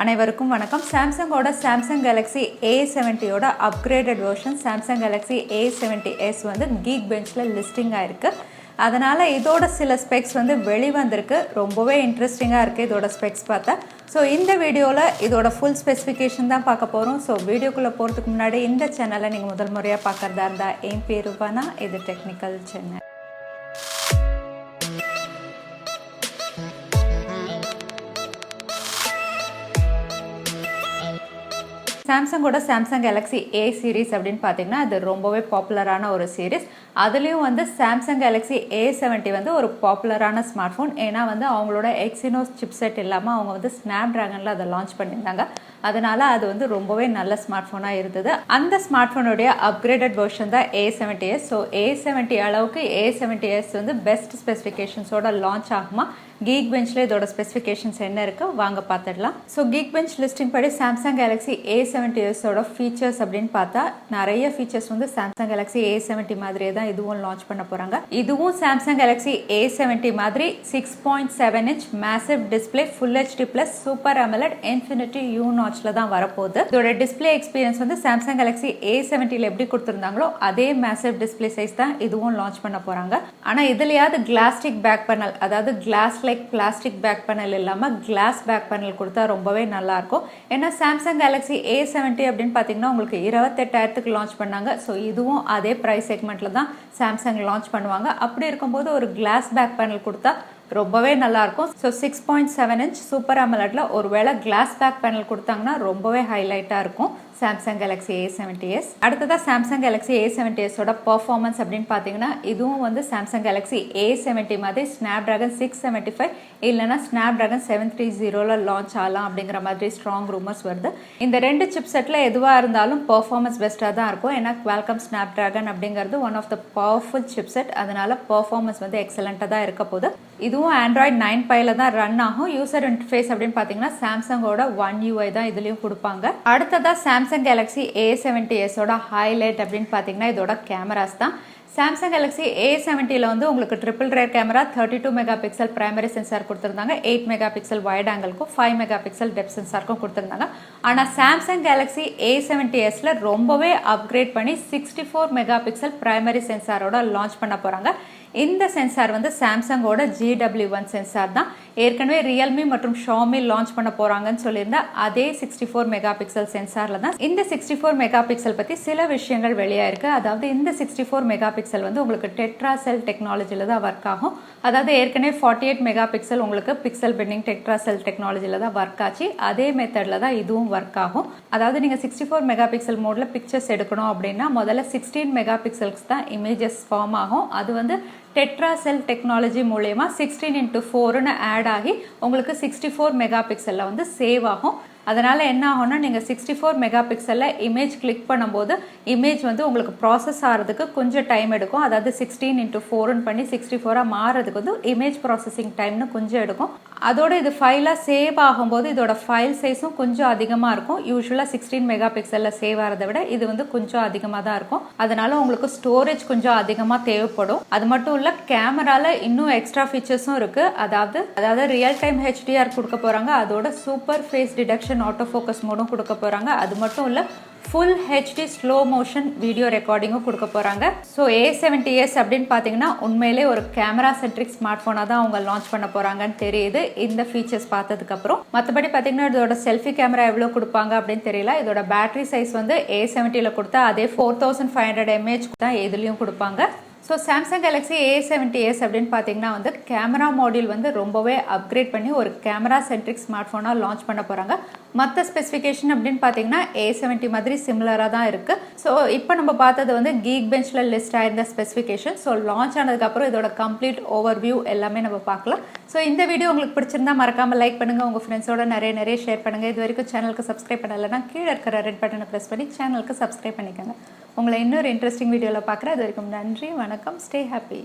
அனைவருக்கும் வணக்கம். சாம்சங்கோட சாம்சங் கேலக்ஸி A70யோட upgraded version Samsung Galaxy A70S வந்து கீக் பெஞ்சில் லிஸ்டிங் ஆயிருக்கு. அதனால் இதோட சில ஸ்பெக்ஸ் வந்து வெளிவந்திருக்கு. ரொம்பவே இன்ட்ரெஸ்டிங்காக இருக்குது இதோட ஸ்பெக்ஸ் பார்த்தா. ஸோ இந்த வீடியோவில் இதோட ஃபுல் ஸ்பெசிஃபிகேஷன் தான் பார்க்க போகிறோம். ஸோ வீடியோக்குள்ளே போகிறதுக்கு முன்னாடி இந்த சேனலை நீங்கள் முதல் முறையாக பார்க்குறதா இருந்தால் என் பேர் ரூபானா, இது டெக்னிக்கல் சேனல். சாம்சங்கோட சாம்சங் கேலக்ஸி A சீரீஸ் அப்படின்னு பார்த்தீங்கன்னா அது ரொம்பவே பாப்புலரான ஒரு சீரீஸ். அதுலேயும் வந்து சாம்சங் கேலக்ஸி A70 வந்து ஒரு பாப்புலரான ஸ்மார்ட் ஃபோன். ஏன்னா வந்து அவங்களோட எக்ஸினோஸ் சிப்செட் இல்லாமல் அவங்க வந்து ஸ்னாப் ட்ராகனில் அதை லான்ச் பண்ணியிருந்தாங்க. அதனால அது வந்து ரொம்பவே நல்ல ஸ்மார்ட் ஃபோனாக இருந்தது. அந்த ஸ்மார்ட் ஃபோனுடைய அப்கிரேடட் வெர்ஷன் தான் A70S. ஸோ A70 அளவுக்கு A70S வந்து பெஸ்ட் ஸ்பெசிஃபிகேஷன்ஸோட லான்ச் ஆகுமா, கீக் பெஞ்சில் இதோட ஸ்பெசிஃபிகேஷன்ஸ் என்ன இருக்குது வாங்க பார்த்துடலாம். ஸோ கீக் பெஞ்ச் லிஸ்டிங் படி சாம்சங் கேலக்ஸி A70Sோட ஃபீச்சர்ஸ் அப்படின்னு பார்த்தா நிறைய ஃபீச்சர்ஸ் வந்து சாம்சங் கேலக்ஸி A70 மாதிரியே தான் இதுவும் லான்ச் பண்ண போகிறாங்க. இதுவும் சாம்சங் கேலக்ஸி A70 மாதிரி 6.7 inch massive display full HD plus super AMOLED infinity U நாட்ச்ல தான் வரப்போகுது. இதோட டிஸ்பிளே எக்ஸ்பீரியன்ஸ் வந்து சாம்சங் கேலக்ஸி A70ல எப்படி கொடுத்துருந்தாங்களோ அதே மேசிவ் டிஸ்பிளே சைஸ் தான் இதுவும் லான்ச் பண்ண போகிறாங்க. ஆனால் இதுலையாவது கிளாஸ்டிக் பேக் பேனல், அதாவது glass like plastic back panel இல்லாமல் கிளாஸ் பேக் பேனல் கொடுத்தா ரொம்பவே நல்லா இருக்கும். ஏன்னா சாம்சங் கேலக்ஸி A70 அப்படின்னு பார்த்தீங்கன்னா உங்களுக்கு 28,000க்கு லான்ச் பண்ணாங்க. ஸோ இதுவும் அதே ப்ரைஸ் செக்மெண்ட்ல தான் சாம்சங் லான்ச் பண்ணுவாங்க. அப்படி இருக்கும்போது ஒரு கிளாஸ் பேக் பேனல் கொடுத்தா ரொம்பவே நல்லா இருக்கும். ஸோ 6.7 inch சூப்பர் AMOLEDல ஒருவேளை கிளாஸ் பேக் பேனல் கொடுத்தாங்கன்னா ரொம்பவே ஹைலைட்டாக இருக்கும் சாம்சங் கேலக்ஸி A70S. அடுத்ததாக சாம்சங் கேலக்ஸி A70Sோட பர்ஃபார்மன்ஸ் அப்படின்னு பார்த்தீங்கன்னா இதுவும் வந்து சாம்சங் கேலக்ஸி A70 மாதிரி ஸ்னாப் டிராகன் 675 இல்லைனா ஸ்னாப் டிராகன் 730ல லான்ச் ஆகலாம் அப்படிங்கிற மாதிரி ஸ்ட்ராங் ரூமர்ஸ் வருது. இந்த ரெண்டு சிப் செட்டில் எதுவாக இருந்தாலும் பர்ஃபார்மன்ஸ் பெஸ்ட்டாக தான் இருக்கும். ஏன்னா குவால்காம் ஸ்னாப் டிராகன் அப்படிங்கிறது one of the powerful chip set. அதனால பர்ஃபார்மன்ஸ் வந்து எக்ஸலண்ட்டாக தான் இருக்க போகுது. இதுவும் Android 9 Pieல தான் ரன் ஆகும். யூசர் இன்டர்ஃபேஸ் அப்படின்னு பார்த்தீங்கன்னா சாம்சங்கோட One UI தான் இதுலேயும் கொடுப்பாங்க. அடுத்ததாக சாம்சங் கேலக்ஸி A70Sோட ஹைலைட் அப்படின்னு பார்த்தீங்கன்னா இதோட கேமராஸ் தான். சாம்சங் கேலக்ஸி A70ல வந்து உங்களுக்கு triple rear camera 32 megapixel primary sensor கொடுத்துருந்தாங்க. 8 மெகா பிக்சல் வைட் ஆங்கிள்க்கும் 5 மெகா பிக்சல் டெப்த் சென்சாருக்கும் கொடுத்துருந்தாங்க. ஆனால் சாம்சங் கேலக்ஸி A70Sல ரொம்பவே அப்கிரேட் பண்ணி 64 மெகா பிக்சல் பிரைமரி சென்சாரோட லான்ச் பண்ண போகிறாங்க. இந்த சென்சார் வந்து சாம்சங்கோட GW1 சென்சார் தான். ஏற்கனவே ரியல்மி மற்றும் ஷாமி லான்ச் பண்ண போறாங்கன்னு சொல்லியிருந்தா அதே 64 மெகா பிக்சல் சென்சார்ல தான் இந்த 64 மெகா பிக்சல் பத்தி சில விஷயங்கள் வெளியாயிருக்கு. அதாவது இந்த 64 மெகா பிக்சல் வந்து உங்களுக்கு டெட்ராசெல் டெக்னாலஜில தான் ஒர்க் ஆகும். அதாவது ஏற்கனவே 48 மெகா பிக்சல் உங்களுக்கு பிக்சல் பெண்டிங் டெட்ராசெல் டெக்னாலஜில தான் ஒர்க் ஆச்சு. அதே மெத்தட்ல தான் இதுவும் ஒர்க் ஆகும். அதாவது நீங்க 64 மெகா பிக்சல் மோட்ல பிக்சர்ஸ் எடுக்கணும் அப்படின்னா முதல்ல 16 மெகா பிக்சல்ஸ் தான் இமேஜஸ் ஃபார்ம் ஆகும். அது வந்து டெட்ராசெல் டெக்னாலஜி மூலமா 16:4ன்னு ஆட் ஆகி உங்களுக்கு 64 மெகா பிக்சல்ல வந்து சேவ் ஆகும். அதனால என்ன ஆகும்னா நீங்க 64 மெகா பிக்சல்ல இமேஜ் கிளிக் பண்ணும்போது இமேஜ் வந்து உங்களுக்கு ப்ராசஸ் ஆகிறதுக்கு கொஞ்சம் டைம் எடுக்கும். அதாவது 16:4ன்னு பண்ணி 64 மாறதுக்கு வந்து இமேஜ் ப்ராசஸிங் டைம்னு கொஞ்சம் எடுக்கும். அதோட இது ஃபைலா சேவ் ஆகும்போது இதோட ஃபைல் சைஸும் கொஞ்சம் அதிகமாக இருக்கும். யூஸ்வலா 16 மெகா பிக்சல்ல சேவ் ஆகிறத விட இது வந்து கொஞ்சம் அதிகமாக தான் இருக்கும். அதனால உங்களுக்கு ஸ்டோரேஜ் கொஞ்சம் அதிகமாக தேவைப்படும். அது மட்டும் இல்ல கேமரால இன்னும் எக்ஸ்ட்ரா ஃபீச்சர்ஸும் இருக்கு. அதாவது ரியல் டைம் HDR கொடுக்க போறாங்க. அதோட super face detection auto focus மோடும் கொடுக்க போறாங்க. அது மட்டும் இல்ல full HD slow motion video ரெக்கார்டிங்கும் கொடுக்க போறாங்க. ஸோ A70S அப்படின்னு பார்த்தீங்கன்னா உண்மையிலே ஒரு கேமரா சென்ட்ரிக் ஸ்மார்ட் ஃபோனாக தான் அவங்க லான்ச் பண்ண போறாங்கன்னு தெரியுது இந்த ஃபீச்சர்ஸ் பார்த்ததுக்கு அப்புறம். மற்றபடி பார்த்தீங்கன்னா இதோட செல்ஃபி கேமரா எவ்வளோ கொடுப்பாங்க அப்படின்னு தெரியல. இதோட பேட்டரி சைஸ் வந்து A70ல கொடுத்தா அதே 4500 mAh தான் இதுலயும் கொடுப்பாங்க. ஸோ சாம்சங் கேலக்ஸி A70S அப்படின்னு பார்த்தீங்கன்னா வந்து கேமரா மாடியூல் வந்து ரொம்பவே அப்கிரேட் பண்ணி ஒரு கேமரா சென்ட்ரிக் ஸ்மார்ட் ஃபோனாக லான்ச் பண்ண போகிறாங்க. மற்ற ஸ்பெசிஃபிகேஷன் அப்படின்னு பார்த்தீங்கன்னா A70 மாதிரி சிமிலராக தான் இருக்குது. ஸோ இப்போ நம்ம பார்த்தது வந்து கீக் பெஞ்சில் லிஸ்ட் ஆயிருந்த ஸ்பெசிஃபிகேஷன். ஸோ லான்ச் ஆனதுக்கப்புறம் இதோட கம்ப்ளீட் ஓவர்வியூ எல்லாமே நம்ம பார்க்கலாம். ஸோ இந்த வீடியோ உங்களுக்கு பிடிச்சிருந்தா மறக்காமல் லைக் பண்ணுங்கள், உங்கள் ஃப்ரெண்ட்ஸோட நிறைய ஷேர் பண்ணுங்கள். இது வரைக்கும் சேனலுக்கு சப்ஸ்கிரைப் பண்ணலைன்னா கீழே இருக்கிற ரெட் பட்டனை ப்ரெஸ் பண்ணி சேனலுக்கு சப்ஸ்கிரைப் பண்ணிக்கோங்க. உங்களை இன்னொரு இன்ட்ரெஸ்டிங் வீடியோவில் பார்க்குறேன். அது வரைக்கும் நன்றி, வணக்கம், ஸ்டே ஹாப்பி.